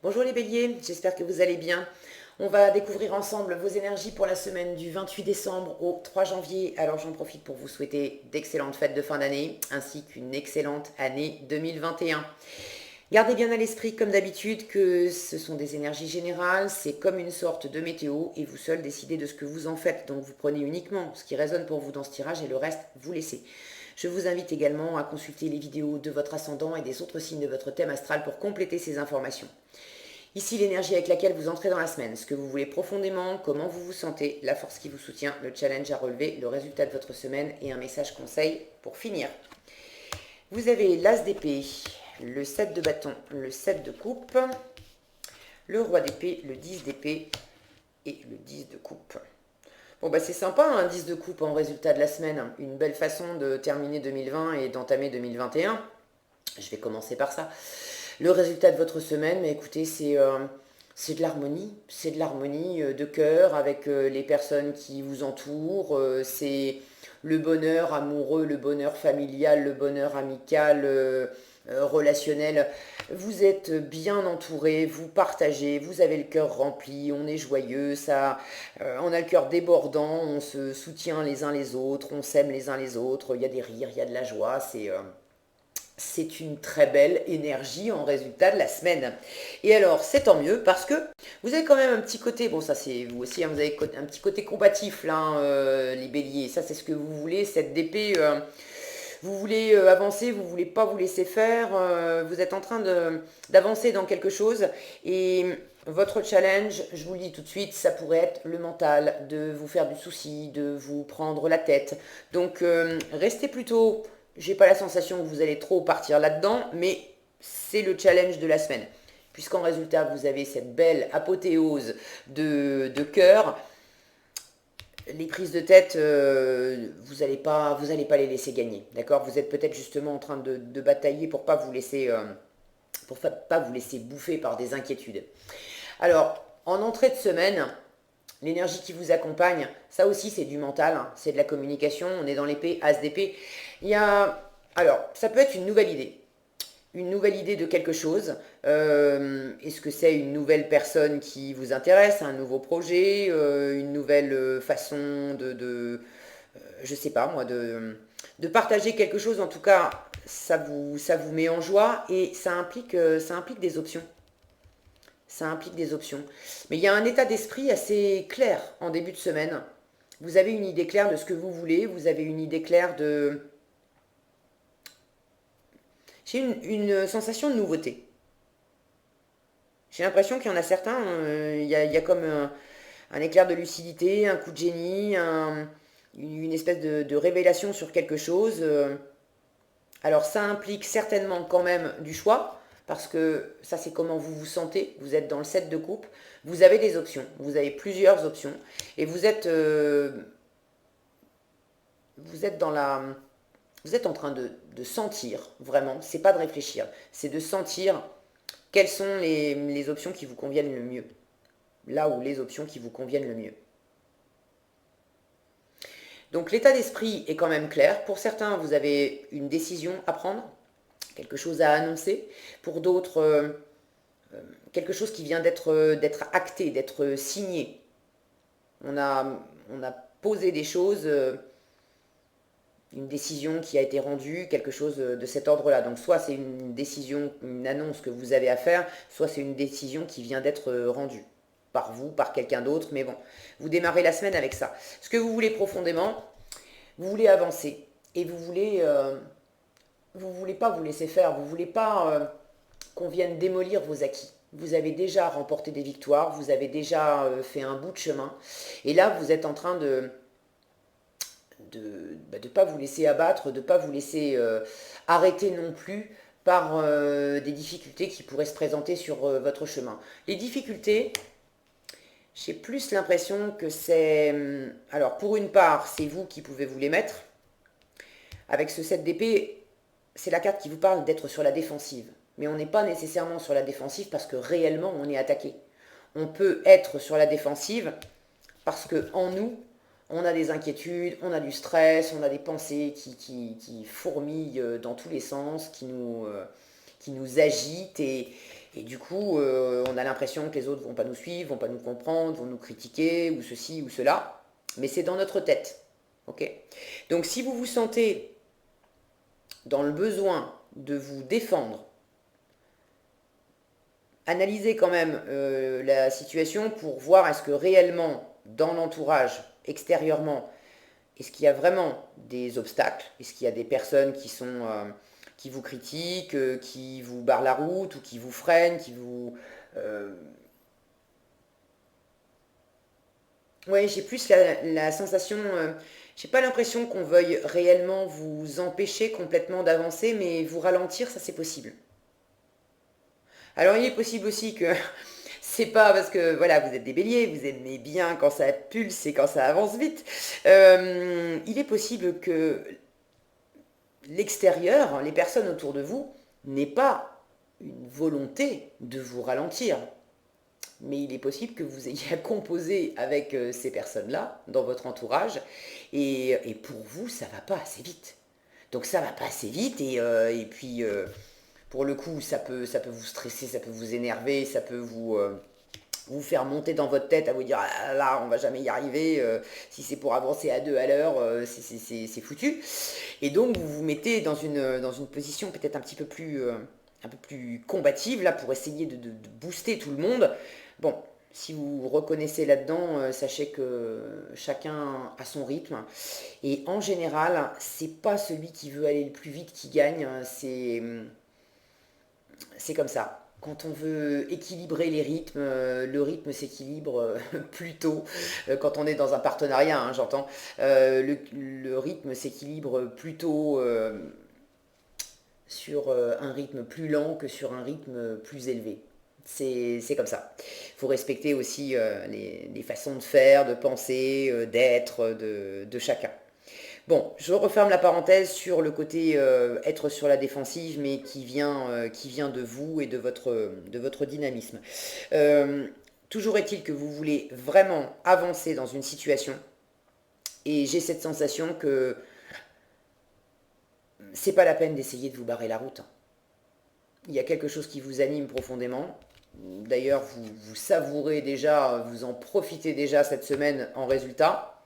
Bonjour les béliers, j'espère que vous allez bien. On va découvrir ensemble vos énergies pour la semaine du 28 décembre au 3 janvier. Alors j'en profite pour vous souhaiter d'excellentes fêtes de fin d'année ainsi qu'une excellente année 2021. Gardez bien à l'esprit comme d'habitude que ce sont des énergies générales, c'est comme une sorte de météo et vous seul décidez de ce que vous en faites. Donc vous prenez uniquement ce qui résonne pour vous dans ce tirage et le reste vous laissez. Je vous invite également à consulter les vidéos de votre ascendant et des autres signes de votre thème astral pour compléter ces informations. Ici l'énergie avec laquelle vous entrez dans la semaine, ce que vous voulez profondément, comment vous vous sentez, la force qui vous soutient, le challenge à relever, le résultat de votre semaine et un message conseil pour finir. Vous avez l'as d'épée, le 7 de bâton, le 7 de coupe, le roi d'épée, le 10 d'épée et le 10 de coupe. Bon bah c'est sympa un 10 de coupe en résultat de la semaine, une belle façon de terminer 2020 et d'entamer 2021. Je vais commencer par ça. Le résultat de votre semaine, mais écoutez, c'est de l'harmonie. C'est de l'harmonie de cœur avec les personnes qui vous entourent. C'est le bonheur amoureux, le bonheur familial, le bonheur amical, relationnel. Vous êtes bien entouré, vous partagez, vous avez le cœur rempli, on est joyeux, on a le cœur débordant, on se soutient les uns les autres, on s'aime les uns les autres, il y a des rires, il y a de la joie, c'est une très belle énergie en résultat de la semaine. Et alors, c'est tant mieux parce que vous avez quand même un petit côté, bon ça c'est vous aussi, hein, vous avez un petit côté combatif là, hein, les béliers, ça c'est ce que vous voulez, cette épée, vous voulez avancer, vous voulez pas vous laisser faire, vous êtes en train d'avancer dans quelque chose et votre challenge, je vous le dis tout de suite, ça pourrait être le mental, de vous faire du souci, de vous prendre la tête. Donc restez plutôt, j'ai pas la sensation que vous allez trop partir là-dedans, mais c'est le challenge de la semaine. Puisqu'en résultat, vous avez cette belle apothéose de cœur, les prises de tête, vous allez pas les laisser gagner, d'accord. Vous êtes peut-être justement en train de batailler pour pas vous laisser, pas vous laisser bouffer par des inquiétudes. Alors, en entrée de semaine, l'énergie qui vous accompagne, ça aussi c'est du mental, hein, c'est de la communication, on est dans l'épée, as d'épée. Alors, ça peut être une nouvelle idée de quelque chose. Est-ce que c'est une nouvelle personne qui vous intéresse, un nouveau projet, une nouvelle façon je sais pas moi, de partager quelque chose. En tout cas, ça vous met en joie et ça implique des options. Ça implique des options. Mais il y a un état d'esprit assez clair en début de semaine. Vous avez une idée claire de ce que vous voulez, vous avez une idée claire de... J'ai une sensation de nouveauté. J'ai l'impression qu'il y en a certains, il y a comme un éclair de lucidité, un coup de génie, une espèce de révélation sur quelque chose. Alors ça implique certainement quand même du choix, parce que ça c'est comment vous vous sentez, vous êtes dans le set de coupe, vous avez des options, vous avez plusieurs options, et vous êtes dans la... Vous êtes en train de sentir, vraiment, c'est pas de réfléchir, c'est de sentir quelles sont les options qui vous conviennent le mieux. Là où les options qui vous conviennent le mieux. Donc l'état d'esprit est quand même clair. Pour certains, vous avez une décision à prendre, quelque chose à annoncer. Pour d'autres, quelque chose qui vient d'être acté, d'être signé. On a, on a posé des choses, une décision qui a été rendue, quelque chose de cet ordre-là. Donc soit c'est une décision, une annonce que vous avez à faire, soit c'est une décision qui vient d'être rendue par vous, par quelqu'un d'autre, mais bon, vous démarrez la semaine avec ça. Ce que vous voulez profondément, vous voulez avancer et vous voulez pas vous laisser faire, vous voulez pas qu'on vienne démolir vos acquis. Vous avez déjà remporté des victoires, vous avez déjà fait un bout de chemin, et là vous êtes en train de pas vous laisser abattre, de pas vous laisser arrêter non plus par des difficultés qui pourraient se présenter sur votre chemin. Les difficultés, j'ai plus l'impression que c'est... Alors, pour une part, c'est vous qui pouvez vous les mettre. Avec ce 7 d'épée, c'est la carte qui vous parle d'être sur la défensive. Mais on n'est pas nécessairement sur la défensive parce que réellement, on est attaqué. On peut être sur la défensive parce que en nous, on a des inquiétudes, on a du stress, on a des pensées qui fourmillent dans tous les sens, qui nous agitent. Et Et du coup, on a l'impression que les autres vont pas nous suivre, vont pas nous comprendre, vont nous critiquer, ou ceci ou cela. Mais c'est dans notre tête. Ok. Donc si vous vous sentez dans le besoin de vous défendre, analysez quand même la situation pour voir est-ce que réellement, dans l'entourage, extérieurement, est-ce qu'il y a vraiment des obstacles? Est-ce qu'il y a des personnes qui vous critiquent, qui vous barrent la route ou qui vous freinent, qui vous... euh, Ouais, j'ai plus la sensation... j'ai pas l'impression qu'on veuille réellement vous empêcher complètement d'avancer, mais vous ralentir, ça c'est possible. Alors il est possible aussi que c'est pas parce que voilà, vous êtes des béliers, vous aimez bien quand ça pulse et quand ça avance vite. Il est possible que l'extérieur, les personnes autour de vous, n'aient pas une volonté de vous ralentir. Mais il est possible que vous ayez à composer avec ces personnes-là dans votre entourage et pour vous, ça va pas assez vite. Donc ça va pas assez vite et puis pour le coup, ça peut vous stresser, ça peut vous énerver, ça peut vous faire monter dans votre tête à vous dire ah là, on va jamais y arriver, si c'est pour avancer à deux à l'heure, c'est foutu. Et donc vous vous mettez dans une position peut-être un peu plus combative là pour essayer de booster tout le monde. Bon, si vous vous reconnaissez là-dedans, sachez que chacun a son rythme. Et en général, c'est pas celui qui veut aller le plus vite qui gagne, c'est comme ça. Quand on veut équilibrer les rythmes, le rythme s'équilibre plutôt quand on est dans un partenariat, hein, j'entends. Le rythme s'équilibre plutôt sur un rythme plus lent que sur un rythme plus élevé. C'est comme ça. Il faut respecter aussi les façons de faire, de penser, d'être de chacun. Bon, je referme la parenthèse sur le côté être sur la défensive, mais qui vient de vous et de votre dynamisme. Euh, Toujours est-il que vous voulez vraiment avancer dans une situation, et j'ai cette sensation que c'est pas la peine d'essayer de vous barrer la route. Il y a quelque chose qui vous anime profondément. D'ailleurs, vous savourez déjà, vous en profitez déjà cette semaine en résultat.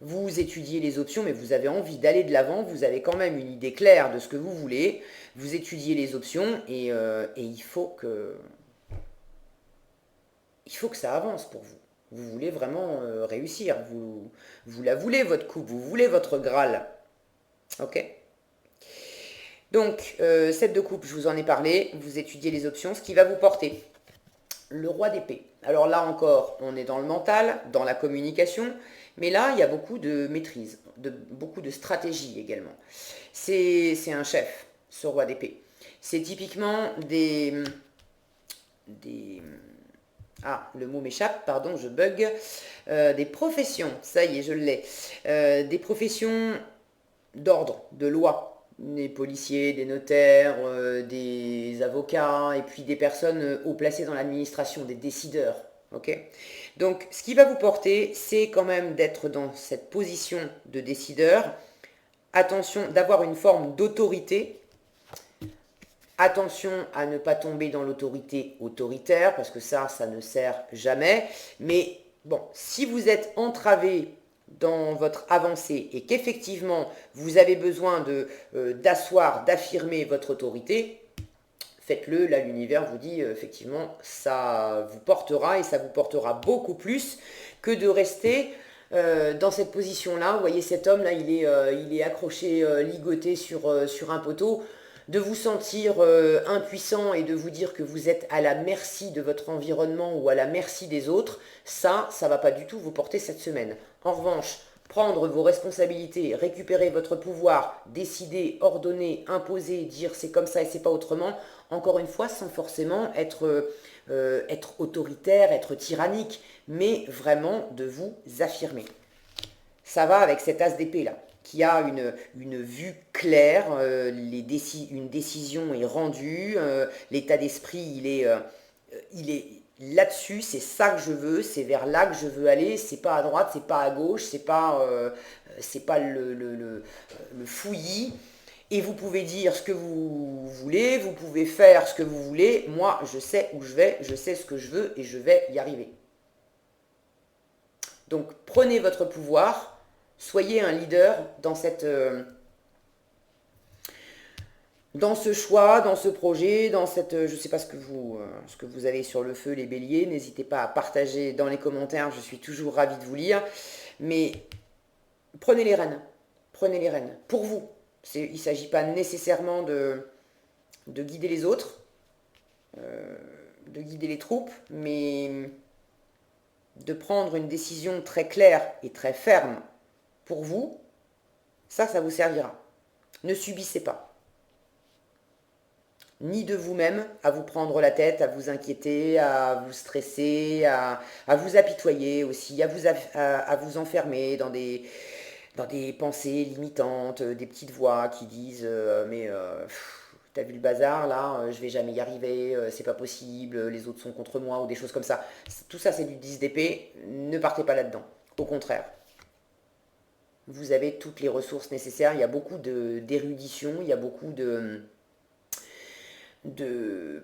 Vous étudiez les options, mais vous avez envie d'aller de l'avant, vous avez quand même une idée claire de ce que vous voulez, vous étudiez les options et il faut que ça avance pour vous. Vous voulez vraiment réussir, vous la voulez votre coupe, vous voulez votre Graal. Ok. Donc, set de coupe, je vous en ai parlé, vous étudiez les options, ce qui va vous porter. Le roi d'épée. Alors là encore, on est dans le mental, dans la communication, mais là, il y a beaucoup de maîtrise, beaucoup de stratégie également. C'est un chef, ce roi d'épée. C'est typiquement des... Ah, le mot m'échappe, pardon, je bug. Des professions, ça y est, je l'ai. Des professions d'ordre, de loi. Des policiers, des notaires, des avocats, et puis des personnes haut placées dans l'administration, des décideurs. Ok. Donc, ce qui va vous porter, c'est quand même d'être dans cette position de décideur. Attention, d'avoir une forme d'autorité. Attention à ne pas tomber dans l'autorité autoritaire, parce que ça ne sert jamais. Mais bon, si vous êtes entravé dans votre avancée et qu'effectivement vous avez besoin d'asseoir, d'affirmer votre autorité, faites-le. Là, l'univers vous dit effectivement, ça vous portera et ça vous portera beaucoup plus que de rester dans cette position-là. Vous voyez, cet homme-là, il est accroché, ligoté sur un poteau. De vous sentir impuissant et de vous dire que vous êtes à la merci de votre environnement ou à la merci des autres, ça ne va pas du tout vous porter cette semaine. En revanche, prendre vos responsabilités, récupérer votre pouvoir, décider, ordonner, imposer, dire c'est comme ça et c'est pas autrement, encore une fois, sans forcément être autoritaire, être tyrannique, mais vraiment de vous affirmer. Ça va avec cet as d'épée là, qui a une vue claire, une décision est rendue, l'état d'esprit il est là-dessus, c'est ça que je veux, c'est vers là que je veux aller, c'est pas à droite, c'est pas à gauche, c'est pas le fouillis. Et vous pouvez dire ce que vous voulez, vous pouvez faire ce que vous voulez. Moi, je sais où je vais, je sais ce que je veux et je vais y arriver. Donc, prenez votre pouvoir, soyez un leader dans ce choix, dans ce projet, dans cette... Je ne sais pas ce que vous avez sur le feu, les béliers. N'hésitez pas à partager dans les commentaires, je suis toujours ravie de vous lire. Mais prenez les rênes. Prenez les rênes. Pour vous. Il ne s'agit pas nécessairement de guider les autres, de guider les troupes, mais de prendre une décision très claire et très ferme pour vous. Ça vous servira. Ne subissez pas. Ni de vous-même à vous prendre la tête, à vous inquiéter, à vous stresser, à vous apitoyer aussi, à vous enfermer dans des pensées limitantes, des petites voix qui disent t'as vu le bazar là, je vais jamais y arriver, c'est pas possible, les autres sont contre moi ou des choses comme ça. Tout ça c'est du 10 d'épée, ne partez pas là-dedans. Au contraire, vous avez toutes les ressources nécessaires, il y a beaucoup d'érudition, il y a beaucoup de, de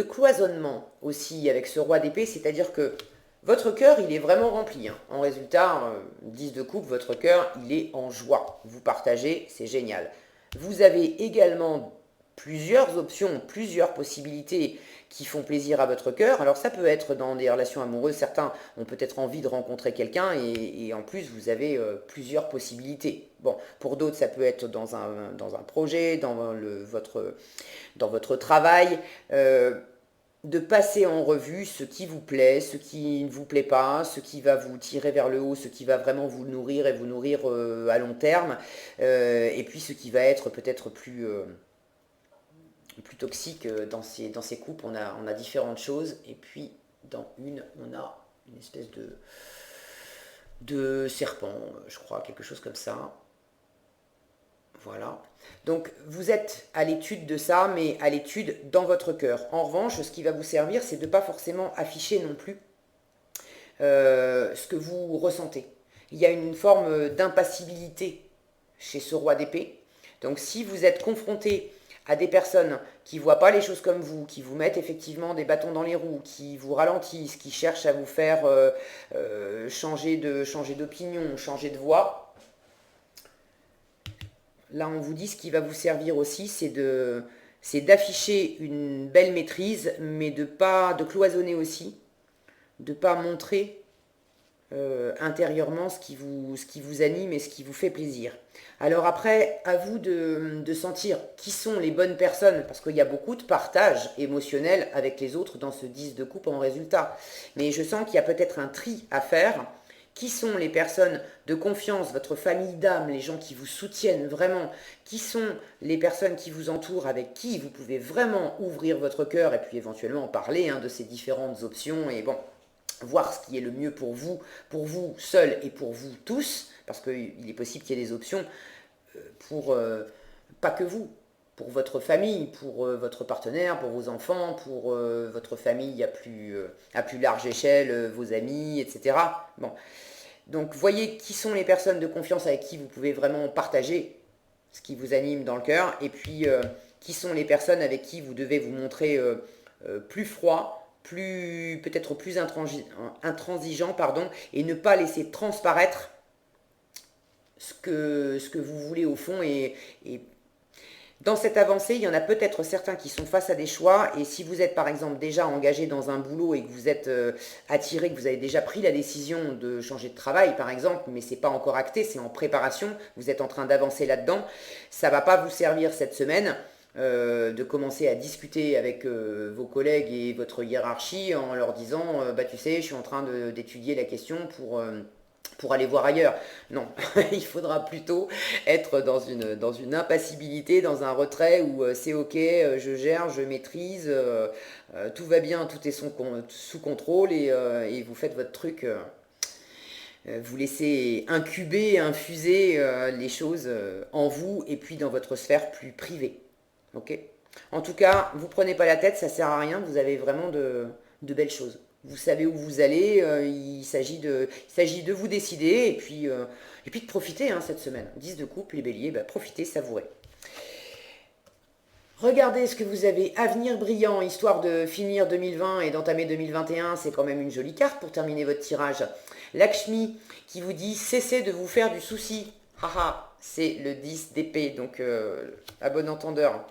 cloisonnement aussi avec ce roi d'épée, c'est-à-dire que votre cœur, il est vraiment rempli. Hein. En résultat, 10 de coupe, votre cœur, il est en joie. Vous partagez, c'est génial. Vous avez également plusieurs options, plusieurs possibilités qui font plaisir à votre cœur. Alors ça peut être dans des relations amoureuses, certains ont peut-être envie de rencontrer quelqu'un et en plus vous avez plusieurs possibilités. Bon, pour d'autres ça peut être dans un projet, dans votre travail. De passer en revue ce qui vous plaît, ce qui ne vous plaît pas, ce qui va vous tirer vers le haut, ce qui va vraiment vous nourrir et vous nourrir à long terme, et puis ce qui va être peut-être plus toxique dans ces coupes. On a différentes choses, et puis dans on a une espèce de serpent, je crois, quelque chose comme ça. Voilà. Donc vous êtes à l'étude de ça, mais à l'étude dans votre cœur. En revanche, ce qui va vous servir, c'est de ne pas forcément afficher non plus ce que vous ressentez. Il y a une forme d'impassibilité chez ce roi d'épée. Donc si vous êtes confronté à des personnes qui ne voient pas les choses comme vous, qui vous mettent effectivement des bâtons dans les roues, qui vous ralentissent, qui cherchent à vous faire changer d'opinion, changer de voie, là, on vous dit ce qui va vous servir aussi, c'est d'afficher une belle maîtrise, mais de cloisonner aussi, de ne pas montrer intérieurement ce qui vous anime et ce qui vous fait plaisir. Alors après, à vous de sentir qui sont les bonnes personnes, parce qu'il y a beaucoup de partage émotionnel avec les autres dans ce 10 de coupe en résultat. Mais je sens qu'il y a peut-être un tri à faire. Qui sont les personnes de confiance, votre famille d'âme, les gens qui vous soutiennent vraiment? Qui sont les personnes qui vous entourent, avec qui vous pouvez vraiment ouvrir votre cœur et puis éventuellement parler de ces différentes options et bon, voir ce qui est le mieux pour vous seul et pour vous tous, parce qu'il est possible qu'il y ait des options pour pas que vous, pour votre famille, pour votre partenaire, pour vos enfants, pour votre famille à plus large échelle, vos amis, etc. Bon. Donc voyez qui sont les personnes de confiance avec qui vous pouvez vraiment partager ce qui vous anime dans le cœur, et puis qui sont les personnes avec qui vous devez vous montrer plus froid, peut-être plus intransigeant, pardon, et ne pas laisser transparaître ce que vous voulez au fond. Et dans cette avancée, il y en a peut-être certains qui sont face à des choix, et si vous êtes par exemple déjà engagé dans un boulot et que vous êtes attiré, que vous avez déjà pris la décision de changer de travail par exemple, mais c'est pas encore acté, c'est en préparation, vous êtes en train d'avancer là-dedans, ça va pas vous servir cette semaine de commencer à discuter avec vos collègues et votre hiérarchie en leur disant tu sais, je suis en train d'étudier la question pour aller voir ailleurs. Non, il faudra plutôt être dans une impassibilité, dans un retrait où c'est ok, je gère, je maîtrise, tout va bien, tout est sous contrôle et vous faites votre truc. Vous laissez incuber, infuser les choses en vous et puis dans votre sphère plus privée. Ok ? En tout cas, vous prenez pas la tête, ça sert à rien, vous avez vraiment de belles choses. Vous savez où vous allez, il s'agit de vous décider et puis de profiter cette semaine. 10 de coupe, les béliers, profitez, savourez. Regardez ce que vous avez, avenir brillant, histoire de finir 2020 et d'entamer 2021, c'est quand même une jolie carte pour terminer votre tirage. Lakshmi qui vous dit cessez de vous faire du souci. Haha, c'est le 10 d'épée, donc à bon entendeur.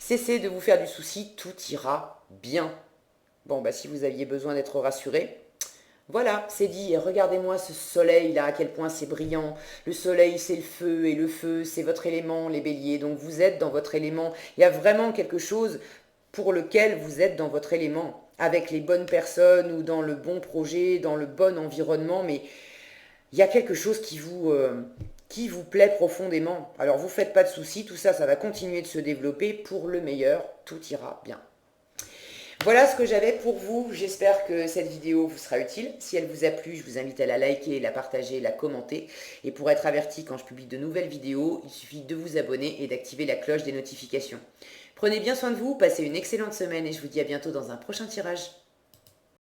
Cessez de vous faire du souci, tout ira bien. Bon, bah si vous aviez besoin d'être rassuré, voilà, c'est dit. Et regardez-moi ce soleil là, à quel point c'est brillant. Le soleil, c'est le feu, et le feu, c'est votre élément, les béliers. Donc vous êtes dans votre élément. Il y a vraiment quelque chose pour lequel vous êtes dans votre élément, avec les bonnes personnes ou dans le bon projet, dans le bon environnement. Mais il y a quelque chose qui vous plaît profondément. Alors vous faites pas de soucis, tout ça, ça va continuer de se développer pour le meilleur. Tout ira bien. Voilà ce que j'avais pour vous. J'espère que cette vidéo vous sera utile. Si elle vous a plu, je vous invite à la liker, la partager, la commenter. Et pour être averti quand je publie de nouvelles vidéos, il suffit de vous abonner et d'activer la cloche des notifications. Prenez bien soin de vous, passez une excellente semaine et je vous dis à bientôt dans un prochain tirage.